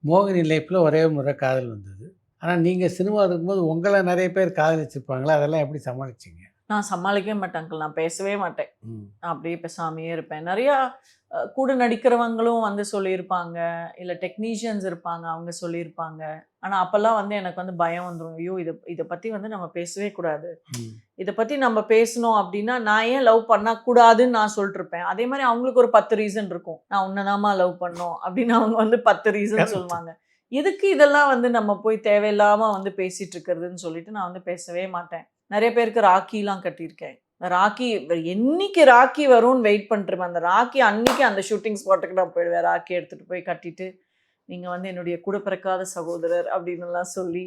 மோகினி லைஃப்ல ஒரே முறை காதல் வந்தது. ஆனா நீங்க சினிமா இருக்கும்போது உங்கள நெறைய பேர் காதலிச்சிருப்பாங்களா? அதெல்லாம் எப்படி சமாளிச்சீங்க? நான் சமாளிக்கவே மாட்டேன் அங்கிள். நான் பேசவே மாட்டேன். ம். நான் அப்படியே பேசாமயே இருப்பேன். நெறையா கூட நடிக்கிறவங்களும் வந்து சொல்லியிருப்பாங்க. இல்ல டெக்னீஷியன்ஸ் இருப்பாங்க. அவங்க சொல்லியிருப்பாங்க. ஆனா அப்பல்லாம் வந்து எனக்கு வந்து பயம் வந்துரும். ஐயோ! இத இத பத்தி வந்து நம்ம பேசவே கூடாது. ம். இத பத்தி நம்ம பேசணும் அப்டின்னா, நான் ஏன் லவ் பண்ணக்கூடாதுன்னு நான் சொல்ட்டுருப்பேன். அதே மாரி அவங்களுக்கு ஒரு 10 ரீசன் இருக்கும். நான் உன்ன தாம்மா லவ் பண்ணோம் அப்டின்னு அவங்க வந்து 10 ரீசன் கரெக்ட். சொல்லுவாங்க. எதுக்கு இதெல்லாம் வந்து நம்ம போய் தேவையில்லாம வந்து பேசிட்டு இருக்கிறதுன்னு சொல்லிட்டு நான் வந்து பேசவே மாட்டேன். நெறைய பேருக்கு ராக்கிலாம் கட்டியிருக்கேன். ராக்கி என்னைக்கு ராக்கி வரும்னு வெயிட் பண்ணிட்டுருப்பேன். அந்த ராக்கி அன்னைக்கு அந்த ஷூட்டிங் ஸ்பாட்டுக்கு நான் போயிடுவேன். ராக்கி எடுத்துட்டு போய் கட்டிட்டு, நீங்க வந்து என்னுடைய கூட பிறக்காத சகோதரர் அப்டின்னுலாம் சொல்லி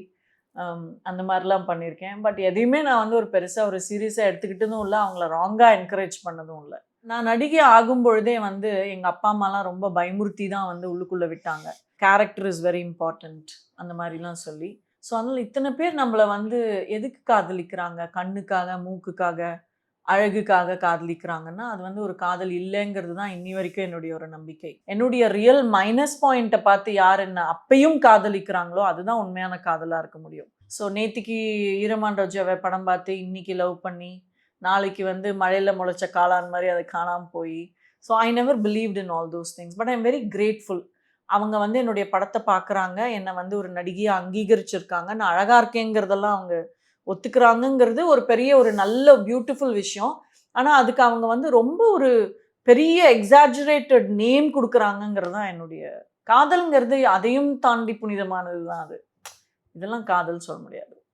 அந்த மாரிலாம் பண்ணியிருக்கேன். பட் எதையுமே நான் வந்து ஒரு பெருசா ஒரு சீரியஸா எடுத்துக்கிட்டதும் இல்ல. அவங்கள ராங்கா என்கரேஜ் பண்ணதும் இல்ல. நான் நடிகை ஆகும்பொழுதே வந்து எங்க அப்பா, அம்மாலாம் ரொம்ப பயமுறுத்தி தான் வந்து உள்ளுக்குள்ள விட்டாங்க. கேரக்டர் இஸ் வெரி இம்பார்ட்டன்ட் அந்த மாரிலாம் சொல்லி. ஸோ அதனால இத்தன பேர் நம்மள வந்து எதுக்கு காதலிக்கிறாங்க? கண்ணுக்காக, மூக்குக்காக, அழகுக்காக காதலிக்கிறாங்கன்னா, அது வந்து ஒரு காதல் இல்லங்கிறது தான் இன்னி வரைக்கும் என்னுடைய ஒரு நம்பிக்கை. என்னுடைய ரியல் மைனஸ் பாயிண்ட்ட பார்த்து யார் என்ன அப்பயும் காதலிக்கிறாங்களோ, அதுதான் உண்மையான காதலா இருக்க முடியும். ஸோ நேத்திக்கு ஈரமான் ரோஜாவ படம் பார்த்து, இன்னைக்கு லவ் பண்ணி, நாளைக்கு வந்து மழையில முளைச்ச காளான் மாரி அது காணாம போயி, so I never believed in all those things. But I am very grateful. அவங்க வந்து என்னுடைய படத்த பார்க்குறாங்க. என்ன வந்து ஒரு நடிகையா அங்கீகரிச்சிருக்காங்க. நான் அழகா இருக்கேங்கிறதெல்லாம் அவங்க ஒத்துக்கிறாங்கங்கிறது ஒரு பெரிய ஒரு நல்ல பியூட்டிஃபுல் விஷயம். ஆனா, அதுக்கு அவங்க வந்து ரொம்ப ஒரு பெரிய எக்ஸாஜரேட்டட் நேம் குடுக்குறாங்கங்கிறது தான் என்னுடைய காதல்ங்கிறது அதையும் தாண்டி புனிதமானது தான் அது. இதெல்லாம் காதல் சொல்ல முடியாது.